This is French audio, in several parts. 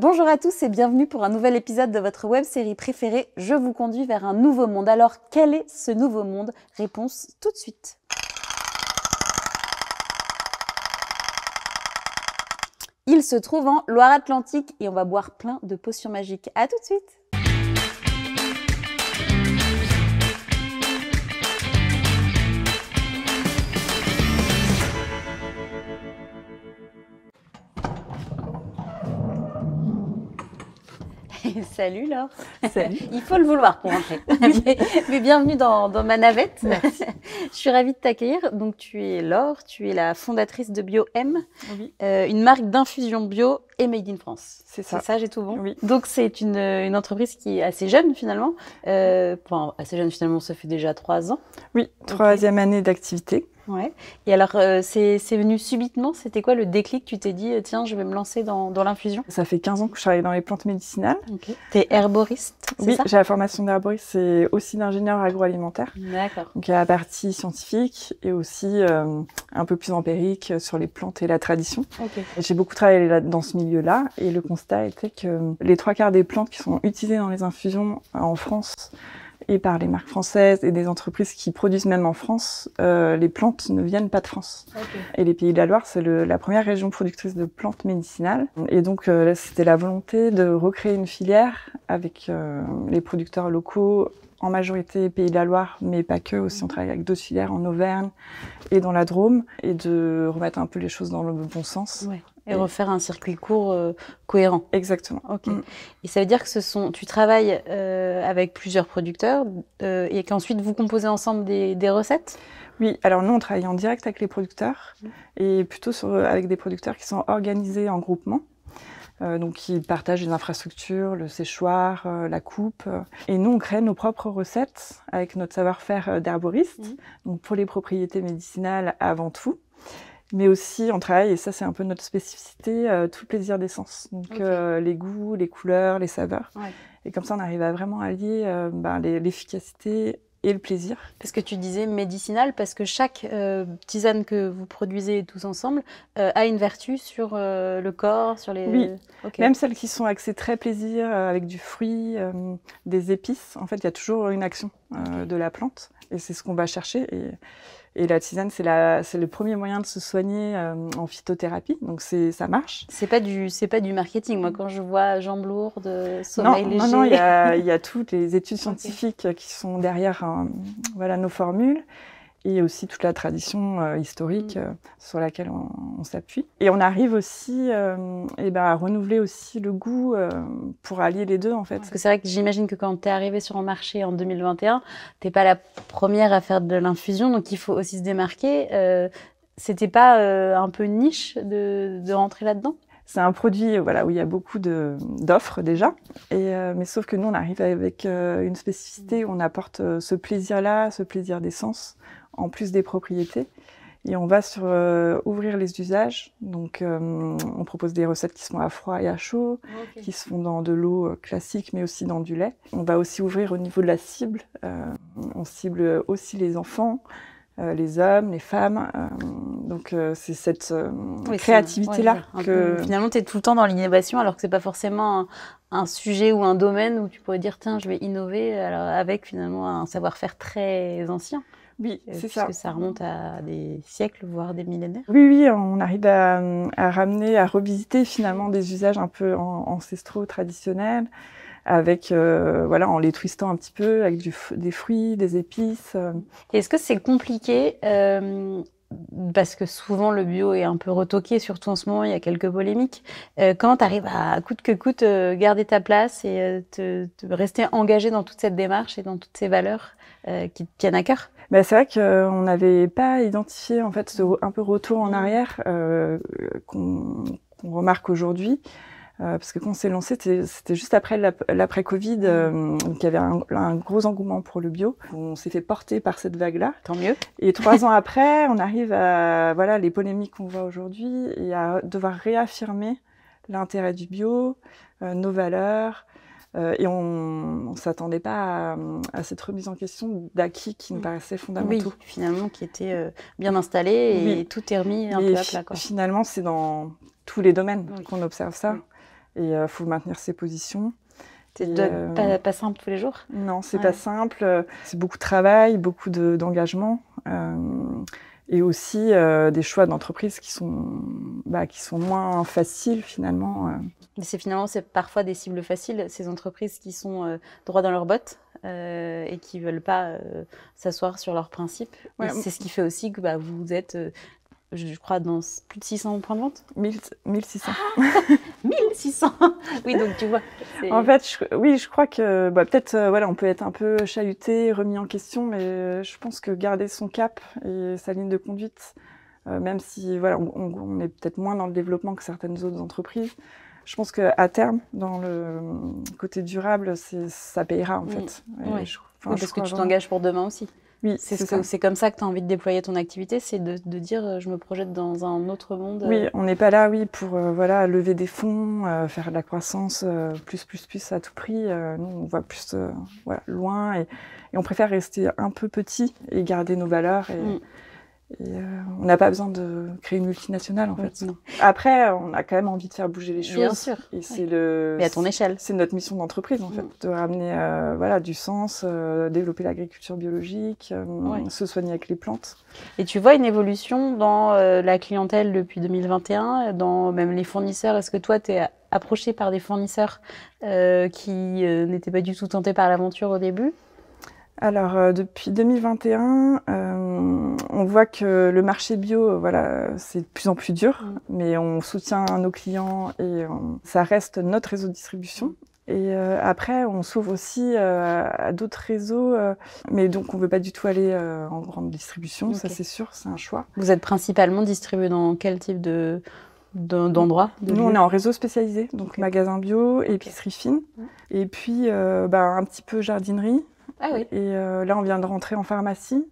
Bonjour à tous et bienvenue pour un nouvel épisode de votre web-série préférée. Je vous conduis vers un nouveau monde. Alors, quel est ce nouveau monde? Réponse tout de suite. Il se trouve en Loire-Atlantique et on va boire plein de potions magiques. À tout de suite. Salut Laure. Salut. Il faut le vouloir pour entrer. Mais bienvenue dans ma navette. Merci. Je suis ravie de t'accueillir. Donc tu es Laure, tu es la fondatrice de BioM, Oui. Une marque d'infusion bio et made in France. C'est ça. C'est ça, j'ai tout bon. Oui. Donc c'est une entreprise qui est assez jeune finalement. Enfin, assez jeune finalement, ça fait déjà 3 ans. Oui, troisième année d'activité. Ouais. Et alors, c'est venu subitement. C'était quoi le déclic? Tu t'es dit, tiens, je vais me lancer dans l'infusion? Ça fait 15 ans que je travaille dans les plantes médicinales. Okay. T'es herboriste, c'est Oui, ça? j'ai la formation d'herboriste et aussi d'ingénieur agroalimentaire. D'accord. Donc il y a la partie scientifique et aussi un peu plus empirique sur les plantes et la tradition. Okay. J'ai beaucoup travaillé dans ce milieu-là et le constat était que les 3/4 des plantes qui sont utilisées dans les infusions en France et par les marques françaises et des entreprises qui produisent même en France, les plantes ne viennent pas de France. Okay. Et les Pays de la Loire, c'est la première région productrice de plantes médicinales. Et donc, là, c'était la volonté de recréer une filière avec les producteurs locaux, en majorité Pays de la Loire, mais pas que. Aussi, on travaille avec d'autres filières en Auvergne et dans la Drôme, et de remettre un peu les choses dans le bon sens. Ouais. Et refaire un circuit court cohérent. Exactement. Ok. Et ça veut dire que tu travailles avec plusieurs producteurs et qu'ensuite vous composez ensemble des recettes? Oui, alors nous on travaille en direct avec les producteurs et plutôt avec des producteurs qui sont organisés en groupement. Donc qui partagent les infrastructures, le séchoir, la coupe. Et nous, on crée nos propres recettes avec notre savoir-faire d'herboriste, donc pour les propriétés médicinales avant tout. Mais aussi, on travaille, et ça c'est un peu notre spécificité, tout le plaisir des sens. Donc les goûts, les couleurs, les saveurs. Ouais. Et comme ça, on arrive à vraiment allier l'efficacité et le plaisir. Parce que tu disais médicinal, parce que chaque tisane que vous produisez tous ensemble a une vertu sur le corps, sur les... Oui, même celles qui sont axées très plaisir, avec du fruit, des épices. En fait, il y a toujours une action de la plante. Et c'est ce qu'on va chercher. Et la tisane, c'est le premier moyen de se soigner en phytothérapie, donc ça marche. C'est pas du marketing. Moi, quand je vois jambes lourdes, sommeil léger... Non, il y a toutes les études scientifiques qui sont derrière nos formules, et aussi toute la tradition historique sur laquelle on s'appuie. Et on arrive aussi à renouveler aussi le goût pour allier les deux, en fait. Parce que c'est vrai que j'imagine que quand tu es arrivée sur le marché en 2021, tu n'es pas la première à faire de l'infusion, donc il faut aussi se démarquer. C'était pas un peu niche de rentrer là-dedans? C'est un produit où il y a beaucoup d'offres déjà, mais sauf que nous, on arrive avec une spécificité où on apporte ce plaisir-là, ce plaisir des sens, en plus des propriétés. Et on va sur ouvrir les usages. Donc, on propose des recettes qui se font à froid et à chaud, qui se font dans de l'eau classique, mais aussi dans du lait. On va aussi ouvrir au niveau de la cible. On cible aussi les enfants, les hommes, les femmes. Donc, c'est cette créativité-là que... Finalement, tu es tout le temps dans l'innovation, alors que c'est pas forcément un sujet ou un domaine où tu pourrais dire, tiens, je vais innover, alors, avec finalement un savoir-faire très ancien. Oui, c'est ça. Parce que ça remonte à des siècles, voire des millénaires. Oui, on arrive à ramener, à revisiter finalement des usages un peu ancestraux, traditionnels, avec, en les twistant un petit peu, avec des fruits, des épices. Est-ce que c'est compliqué parce que souvent le bio est un peu retoqué, surtout en ce moment, il y a quelques polémiques. Comment tu arrives à coûte que coûte garder ta place et te rester engagé dans toute cette démarche et dans toutes ces valeurs qui te tiennent à cœur? C'est vrai qu'on n'avait pas identifié en fait ce un peu retour en arrière qu'on remarque aujourd'hui. Parce que quand on s'est lancé, c'était juste après l'après-Covid, donc il y avait un gros engouement pour le bio. On s'est fait porter par cette vague-là. Tant mieux. Et 3 ans après, on arrive à les polémiques qu'on voit aujourd'hui et à devoir réaffirmer l'intérêt du bio, nos valeurs. Et on ne s'attendait pas à cette remise en question d'acquis qui nous paraissait fondamentaux. Oui, finalement, qui était bien installé et tout est remis un peu à plat. Finalement, c'est dans tous les domaines qu'on observe ça. et faut maintenir ses positions. C'est pas simple tous les jours? Non, c'est pas simple. C'est beaucoup de travail, beaucoup d'engagement. Et aussi des choix d'entreprise qui sont moins faciles finalement. Mais c'est parfois des cibles faciles, ces entreprises qui sont droit dans leurs bottes et qui veulent pas s'asseoir sur leurs principes. Ouais. C'est ce qui fait aussi que vous êtes, je crois, dans plus de 600 points de vente. 1600. 1600. Oui, donc tu vois. En fait, je crois que peut-être on peut être un peu chahuté, remis en question, mais je pense que garder son cap et sa ligne de conduite, même si on est peut-être moins dans le développement que certaines autres entreprises, je pense qu'à terme, dans le côté durable, ça payera en fait. Ouais. Parce que tu t'engages pour demain aussi. Oui, c'est comme ça que tu as envie de déployer ton activité, c'est de dire je me projette dans un autre monde. Oui, on n'est pas là pour lever des fonds, faire de la croissance plus à tout prix. Nous, on voit plus loin et on préfère rester un peu petit et garder nos valeurs. On n'a pas besoin de créer une multinationale en fait. Non. Après, on a quand même envie de faire bouger les choses. Bien sûr. Et mais à ton échelle. C'est notre mission d'entreprise en fait, de ramener du sens, développer l'agriculture biologique, se soigner avec les plantes. Et tu vois une évolution dans la clientèle depuis 2021, dans même les fournisseurs. Est-ce que toi, tu es approché par des fournisseurs qui n'étaient pas du tout tentés par l'aventure au début ? Alors, depuis 2021, on voit que le marché bio, c'est de plus en plus dur, mais on soutient nos clients et ça reste notre réseau de distribution. Et après, on s'ouvre aussi à d'autres réseaux, mais donc on ne veut pas du tout aller en grande distribution, ça c'est sûr, c'est un choix. Vous êtes principalement distribué dans quel type d'endroits? Nous, on est en réseau spécialisé, donc magasin bio, épicerie fine, et puis un petit peu jardinerie. Ah oui. Et là, on vient de rentrer en pharmacie.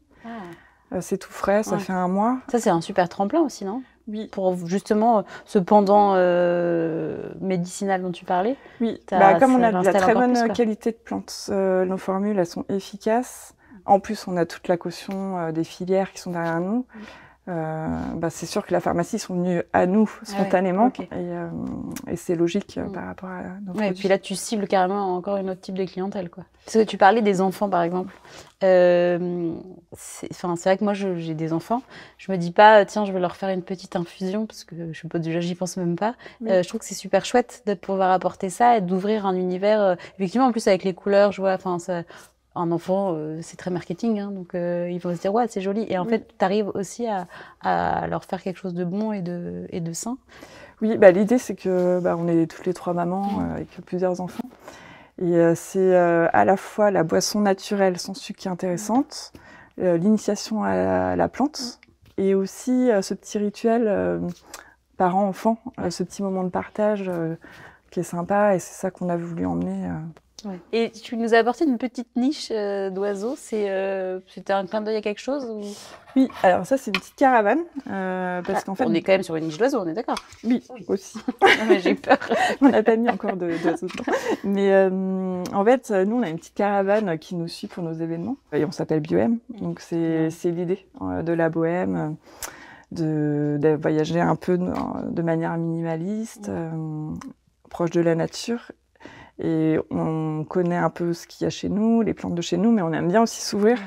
C'est tout frais, ça fait 1 mois. Ça, c'est un super tremplin aussi, non? Oui. Pour justement ce pendant médicinal dont tu parlais. Oui, comme on a de la très bonne qualité de plantes, nos formules, elles sont efficaces. En plus, on a toute la caution des filières qui sont derrière nous. C'est sûr que la pharmacie sont venus à nous spontanément et c'est logique par rapport à nos produits. Et puis là, tu cibles carrément encore un autre type de clientèle, quoi. Parce que tu parlais des enfants, par exemple. C'est vrai que moi, j'ai des enfants. Je me dis pas, tiens, je vais leur faire une petite infusion parce que je sais pas, déjà, j'y pense même pas. Je trouve que c'est super chouette de pouvoir apporter ça et d'ouvrir un univers. Effectivement, en plus avec les couleurs, je vois, un enfant, c'est très marketing, donc ils vont se dire ouais, c'est joli. Et en fait, tu arrives aussi à leur faire quelque chose de bon et de sain. Oui, l'idée c'est que on est toutes les 3 mamans avec plusieurs enfants. Et c'est à la fois la boisson naturelle sans sucre qui est intéressante, l'initiation à la plante, et aussi ce petit rituel parent-enfant, ce petit moment de partage qui est sympa, et c'est ça qu'on a voulu emmener. Et tu nous as apporté une petite niche d'oiseaux. C'était un clin d'œil à quelque chose ou... Oui, alors ça c'est une petite caravane parce qu'en fait on est quand même sur une niche d'oiseaux, on est d'accord? Oui, aussi. Mais j'ai peur. On n'a pas mis encore d'oiseaux dedans. Mais en fait, nous on a une petite caravane qui nous suit pour nos événements et on s'appelle Bioème. Donc c'est l'idée de la bohème, de voyager un peu de manière minimaliste, proche de la nature. Et on connaît un peu ce qu'il y a chez nous, les plantes de chez nous, mais on aime bien aussi s'ouvrir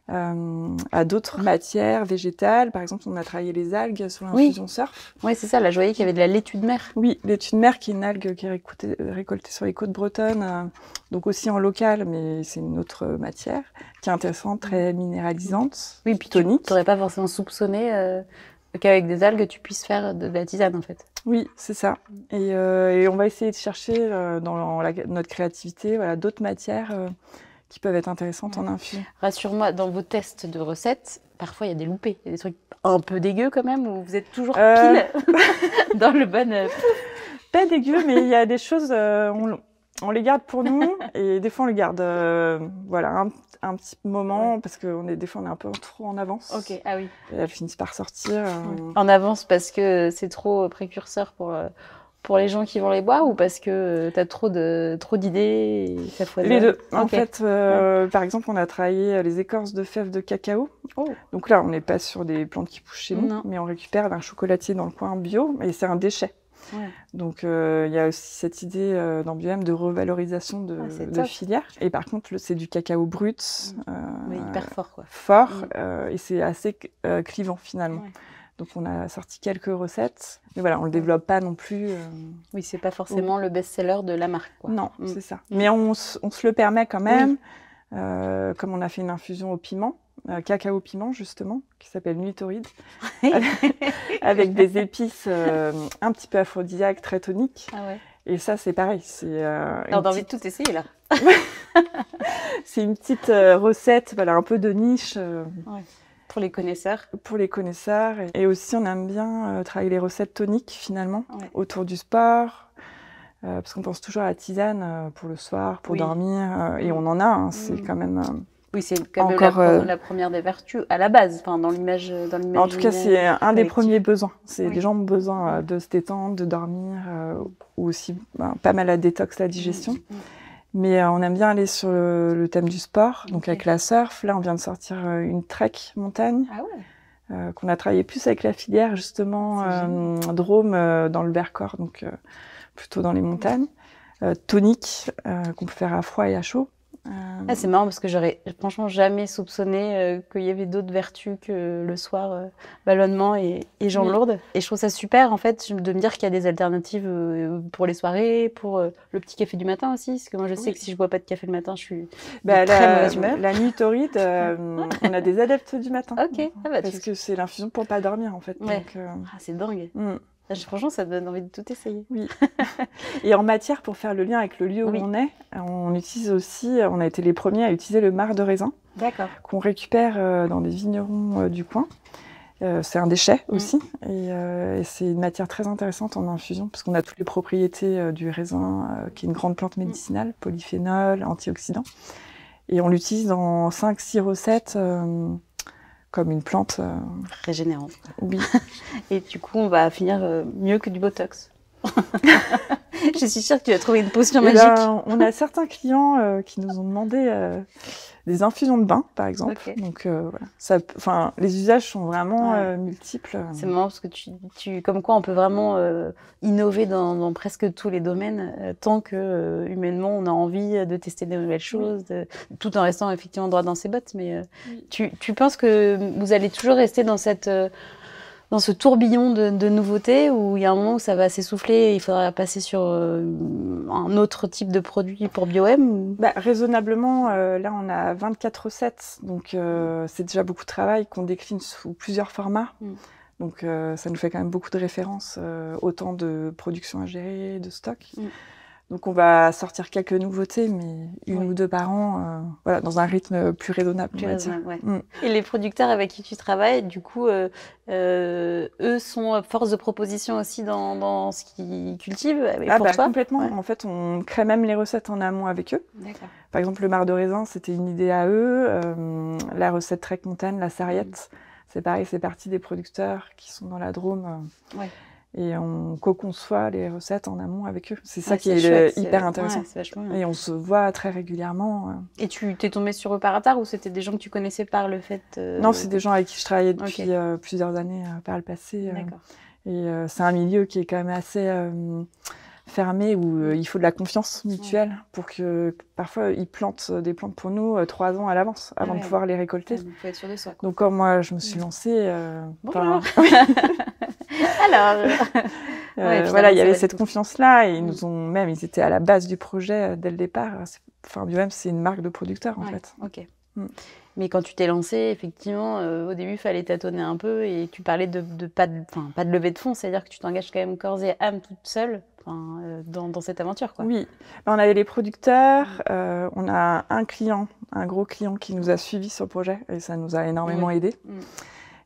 à d'autres matières végétales. Par exemple, on a travaillé les algues sur l'infusion surf. Oui, c'est ça. Là, je voyais qu'il y avait de la laitue de mer. Oui, laitue de mer, qui est une algue qui est récoltée sur les côtes bretonnes, donc aussi en local, mais c'est une autre matière qui est intéressante, très minéralisante. Oui, puis tonique. Tu n'aurais pas forcément soupçonné qu'avec des algues, tu puisses faire de la tisane, en fait. Oui, c'est ça. Et on va essayer de chercher dans notre créativité d'autres matières qui peuvent être intéressantes en infusion. Rassure-moi, dans vos tests de recettes, parfois il y a des loupés, il y a des trucs un peu dégueux quand même, ou vous êtes toujours pile dans le bon... Pas dégueu, mais il y a des choses, on les garde pour nous, et des fois on les garde un petit moment, parce que des fois on est un peu trop en avance. Ok, ah oui. Et elles finissent par sortir. En avance parce que c'est trop précurseur pour les gens qui vont les boire, ou parce que tu as trop d'idées et ça foisonne? Les deux. En fait, par exemple, on a travaillé les écorces de fèves de cacao. Donc là, on n'est pas sur des plantes qui poussent chez nous, mais on récupère d'un chocolatier dans le coin bio, et c'est un déchet. Ouais. Donc, il y a aussi cette idée dans Bioem de revalorisation de filière. Et par contre, c'est du cacao brut. Oui, hyper fort, quoi. Fort, et c'est assez clivant, finalement. Ouais. Donc, on a sorti quelques recettes. Mais voilà, on le développe pas non plus. Oui, c'est pas forcément le best-seller de la marque, quoi. Non, c'est ça. Mais on se le permet quand même. Comme on a fait une infusion au piment, cacao piment justement, qui s'appelle Nuit Torride, avec des épices un petit peu aphrodisiaques, très toniques. Ah ouais. Et ça, c'est pareil. On a envie de tout essayer là. C'est une petite recette, voilà, un peu de niche. Ouais. Pour les connaisseurs. Pour les connaisseurs. Et aussi, on aime bien travailler les recettes toniques finalement, autour du sport. Parce qu'on pense toujours à la tisane pour le soir, pour dormir, et on en a, hein, c'est quand même... oui, c'est quand même la première des vertus à la base, dans l'image. En tout cas, c'est un des premiers besoins. Les gens ont besoin de se détendre, de dormir, ou aussi pas mal à détox la digestion. Mais on aime bien aller sur le thème du sport, donc avec la surf. Là, on vient de sortir une trek montagne. Ah ouais. Qu'on a travaillé plus avec la filière, justement, Drôme, dans le Vercors, donc plutôt dans les montagnes. Tonique, qu'on peut faire à froid et à chaud. C'est marrant parce que j'aurais franchement jamais soupçonné qu'il y avait d'autres vertus que le soir, ballonnement et jambes lourdes. Et je trouve ça super en fait de me dire qu'il y a des alternatives pour les soirées, pour le petit café du matin aussi. Parce que moi je sais que si je bois pas de café le matin, je suis de très mauvaise humeur. La nuit torride, on a des adeptes du matin. Ok. Parce que c'est l'infusion pour pas dormir en fait. Ouais. C'est dingue. Franchement, ça donne envie de tout essayer. Oui. Et en matière, pour faire le lien avec le lieu où on est, on utilise aussi, on a été les premiers à utiliser le marc de raisin. D'accord. Qu'on récupère dans des vignerons du coin. C'est un déchet aussi. Et c'est une matière très intéressante en infusion, parce qu'on a toutes les propriétés du raisin, qui est une grande plante médicinale, polyphénol, antioxydant. Et on l'utilise dans 5-6 recettes. Comme une plante régénérante. Oui. Et du coup, on va finir mieux que du Botox. Je suis sûre que tu as trouvé une potion magique. On a certains clients qui nous ont demandé des infusions de bain, par exemple. Okay. Donc, voilà. Les usages sont vraiment multiples. C'est marrant parce que comme quoi on peut vraiment innover dans presque tous les domaines tant que humainement on a envie de tester de nouvelles choses, tout en restant effectivement droit dans ses bottes. Mais tu penses que vous allez toujours rester dans ce tourbillon de nouveautés où il y a un moment où ça va s'essouffler et il faudra passer sur un autre type de produit pour Bioem Raisonnablement, là on a 24 recettes, donc c'est déjà beaucoup de travail qu'on décline sous plusieurs formats. Donc ça nous fait quand même beaucoup de références, autant de production à gérer, de stock. Donc on va sortir quelques nouveautés, mais une ou deux par an, voilà, dans un rythme plus raisonnable. Et les producteurs avec qui tu travailles, du coup, eux sont force de proposition aussi dans ce qu'ils cultivent pour toi complètement. En fait, on crée même les recettes en amont avec eux. Par exemple, le marc de raisin, c'était une idée à eux. La recette trek montagne, la sarriette, c'est pareil, c'est parti des producteurs qui sont dans la Drôme. Et on co-conçoit les recettes en amont avec eux. C'est ça qui est hyper intéressant. Et on se voit très régulièrement. Et tu t'es tombée sur eux par hasard ou c'était des gens que tu connaissais par le fait Non, c'est des gens avec qui je travaillais depuis plusieurs années par le passé. Et c'est un milieu qui est quand même assez fermé où il faut de la confiance mutuelle pour que parfois ils plantent des plantes pour nous 3 ans à l'avance avant de pouvoir les récolter. Donc, faut être sûr de soi. Donc quand moi je me suis lancée, alors, voilà, il y avait cette confiance-là et ils étaient à la base du projet dès le départ. Bioem, c'est une marque de producteur en fait. Ok. Mais quand tu t'es lancée, effectivement, au début, il fallait tâtonner un peu et tu parlais de pas de levée de fonds, c'est-à-dire que tu t'engages quand même corps et âme toute seule dans cette aventure, quoi. Oui, on avait les producteurs, on a un gros client qui nous a suivis sur le projet et ça nous a énormément aidés.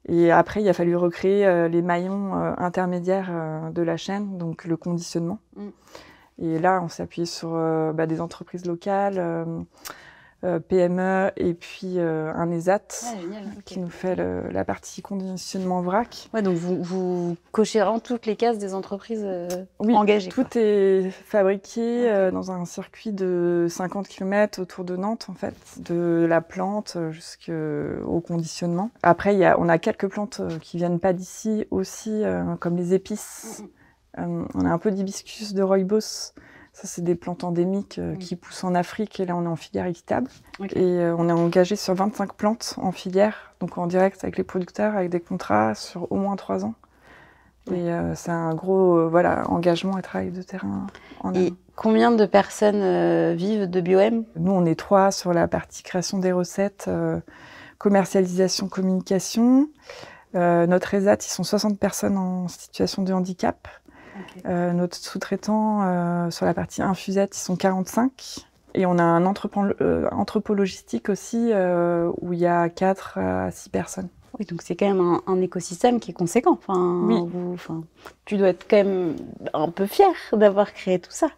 Et après, il a fallu recréer les maillons intermédiaires de la chaîne, donc le conditionnement. Et là, on s'est appuyé sur des entreprises locales, PME et puis un ESAT qui nous fait la partie conditionnement vrac. Ouais, donc vous cochez vraiment toutes les cases des entreprises engagées. Tout est fabriqué dans un circuit de 50 km autour de Nantes, en fait, de la plante jusqu'au conditionnement. Après, on a quelques plantes qui viennent pas d'ici aussi, comme les épices. On a un peu d'hibiscus de rooibos. Ça, c'est des plantes endémiques qui poussent en Afrique. Et là, on est en filière équitable. Okay. Et on est engagé sur 25 plantes en filière, donc en direct avec les producteurs, avec des contrats sur au moins 3 ans. Et c'est un gros engagement et travail de terrain en amont. Et combien de personnes vivent de Bioem? Nous, on est 3 sur la partie création des recettes, commercialisation, communication. Notre ESAT, ils sont 60 personnes en situation de handicap. Okay. Notre sous-traitant, sur la partie infusette, ils sont 45. Et on a un entrepôt logistique aussi, où il y a 4 à 6 personnes. Oui, donc c'est quand même un écosystème qui est conséquent. Oui. Tu dois être quand même un peu fier d'avoir créé tout ça.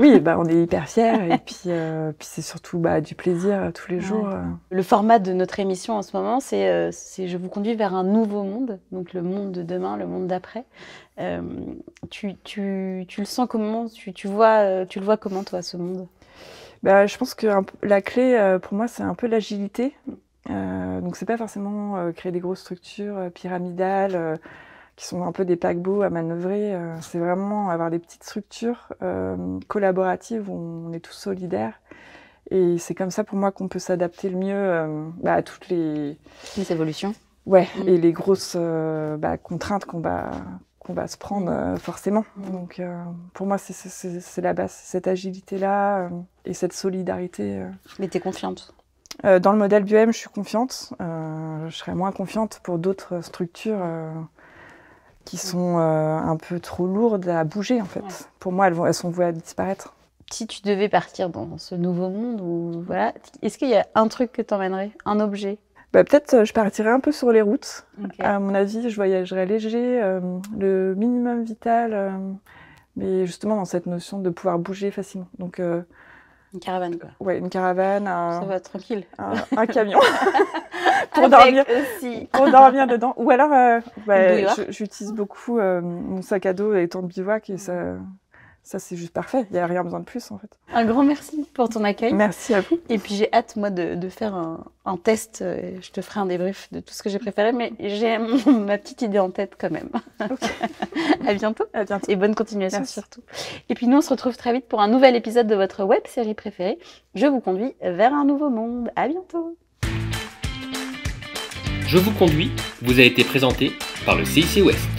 Oui, on est hyper fiers et puis c'est surtout du plaisir tous les jours. Le format de notre émission en ce moment, c'est je vous conduis vers un nouveau monde, donc le monde de demain, le monde d'après. Tu le sens comment? Tu le vois comment, toi, ce monde? Je pense que la clé, pour moi, c'est un peu l'agilité. Donc c'est pas forcément créer des grosses structures pyramidales qui sont un peu des paquebots à manœuvrer. C'est vraiment avoir des petites structures collaboratives où on est tous solidaires. Et c'est comme ça pour moi qu'on peut s'adapter le mieux à toutes les évolutions. Ouais, et les grosses contraintes qu'on va se prendre forcément. Donc pour moi c'est la base, cette agilité-là et cette solidarité. Mais t'es confiante? Dans le modèle Bioem, je suis confiante. Je serais moins confiante pour d'autres structures qui sont un peu trop lourdes à bouger, en fait. Ouais. Pour moi, elles sont vouées à disparaître. Si tu devais partir dans ce nouveau monde, est-ce qu'il y a un truc que tu emmènerais, un objet? Peut-être je partirais un peu sur les routes. Okay. À mon avis, je voyagerais léger, le minimum vital, mais justement dans cette notion de pouvoir bouger facilement. Donc, une caravane, quoi. Ouais, une caravane. Ça va, tranquille. Un camion. Pour dormir dedans. Ou alors, j'utilise beaucoup mon sac à dos et les tentes bivouac et ça c'est juste parfait. Il n'y a rien besoin de plus, en fait. Un grand merci pour ton accueil. Merci à vous. Et puis j'ai hâte, moi, de faire un test. Je te ferai un débrief de tout ce que j'ai préféré, mais j'ai ma petite idée en tête quand même. Okay. À bientôt. À bientôt. Et bonne continuation surtout. Et puis nous, on se retrouve très vite pour un nouvel épisode de votre web série préférée. Je vous conduis vers un nouveau monde. À bientôt. Je vous conduis vous a été présenté par le CIC Ouest.